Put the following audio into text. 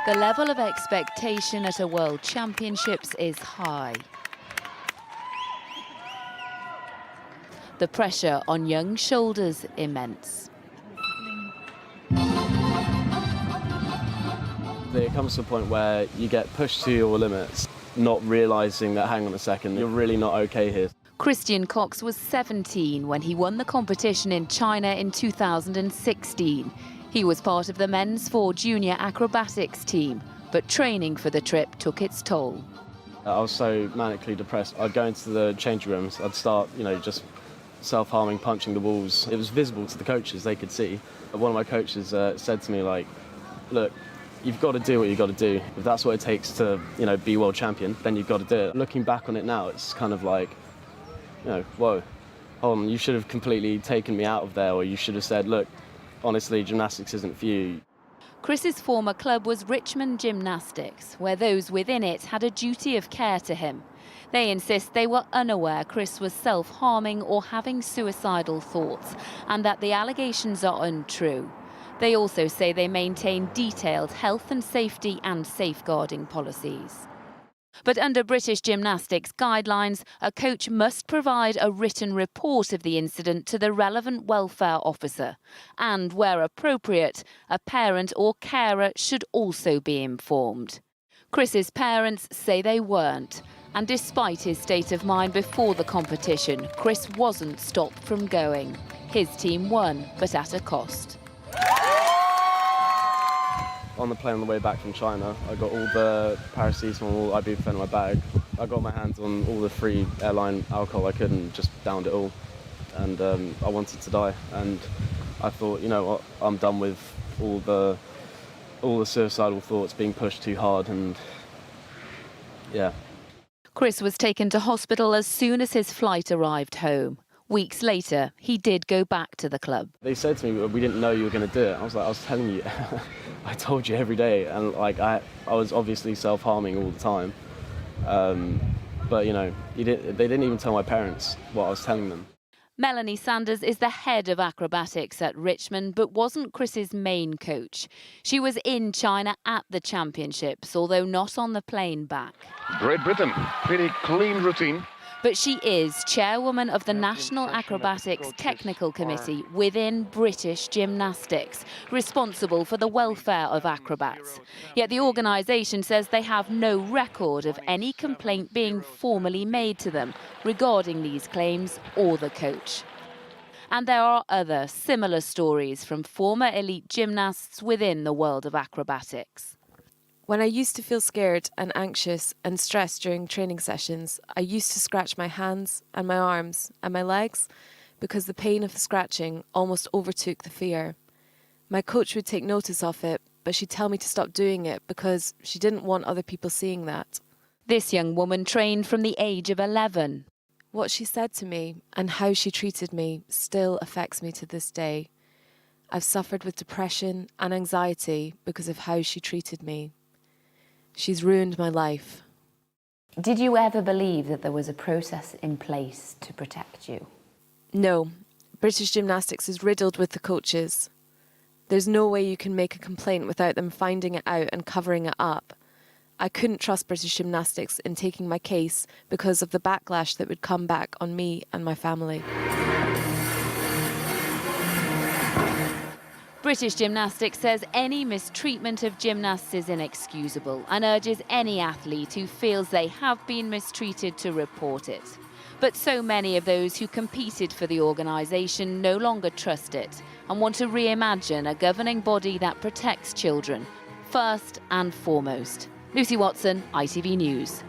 The level of expectation at a World Championships is high. The pressure on young shoulders immense. There comes to a point where you get pushed to your limits, not realising that, hang on a second, you're really not okay here. Christian Cox was 17 when he won the competition in China in 2016. He was part of the men's 4 Junior Acrobatics team, but training for the trip took its toll. I was so manically depressed. I'd go into the changing rooms, I'd start, just self-harming, punching the walls. It was visible to the coaches, they could see. One of my coaches said to me, like, look, you've got to do what you've got to do. If that's what it takes to, be world champion, then you've got to do it. Looking back on it now, it's kind of like, whoa, hold on, you should have completely taken me out of there, or you should have said, look, honestly, gymnastics isn't for you. Chris's former club was Richmond Gymnastics, where those within it had a duty of care to him. They insist they were unaware Chris was self-harming or having suicidal thoughts, and that the allegations are untrue. They also say they maintain detailed health and safety and safeguarding policies. But under British gymnastics guidelines, a coach must provide a written report of the incident to the relevant welfare officer. And where appropriate, a parent or carer should also be informed. Chris's parents say they weren't. And despite his state of mind before the competition, Chris wasn't stopped from going. His team won, but at a cost. On the plane on the way back from China, I got all the paracetamol, all ibuprofen in my bag. I got my hands on all the free airline alcohol I could and just downed it all. And I wanted to die. And I thought, what, I'm done with all the suicidal thoughts, being pushed too hard, and yeah. Chris was taken to hospital as soon as his flight arrived home. Weeks later, he did go back to the club. They said to me, we didn't know you were going to do it. I was like, I was telling you, I told you every day. And I was obviously self-harming all the time. But, they didn't even tell my parents what I was telling them. Melanie Sanders is the head of acrobatics at Richmond, but wasn't Chris's main coach. She was in China at the championships, although not on the plane back. Great Britain, pretty clean routine. But she is chairwoman of the National Acrobatics Technical Committee within British Gymnastics, responsible for the welfare of acrobats. Yet the organisation says they have no record of any complaint being formally made to them regarding these claims or the coach. And there are other similar stories from former elite gymnasts within the world of acrobatics. When I used to feel scared and anxious and stressed during training sessions, I used to scratch my hands and my arms and my legs because the pain of the scratching almost overtook the fear. My coach would take notice of it, but she'd tell me to stop doing it because she didn't want other people seeing that. This young woman trained from the age of 11. What she said to me and how she treated me still affects me to this day. I've suffered with depression and anxiety because of how she treated me. She's ruined my life. Did you ever believe that there was a process in place to protect you? No. British Gymnastics is riddled with the coaches. There's no way you can make a complaint without them finding it out and covering it up. I couldn't trust British Gymnastics in taking my case because of the backlash that would come back on me and my family. British Gymnastics says any mistreatment of gymnasts is inexcusable and urges any athlete who feels they have been mistreated to report it. But so many of those who competed for the organisation no longer trust it and want to reimagine a governing body that protects children, first and foremost. Lucy Watson, ITV News.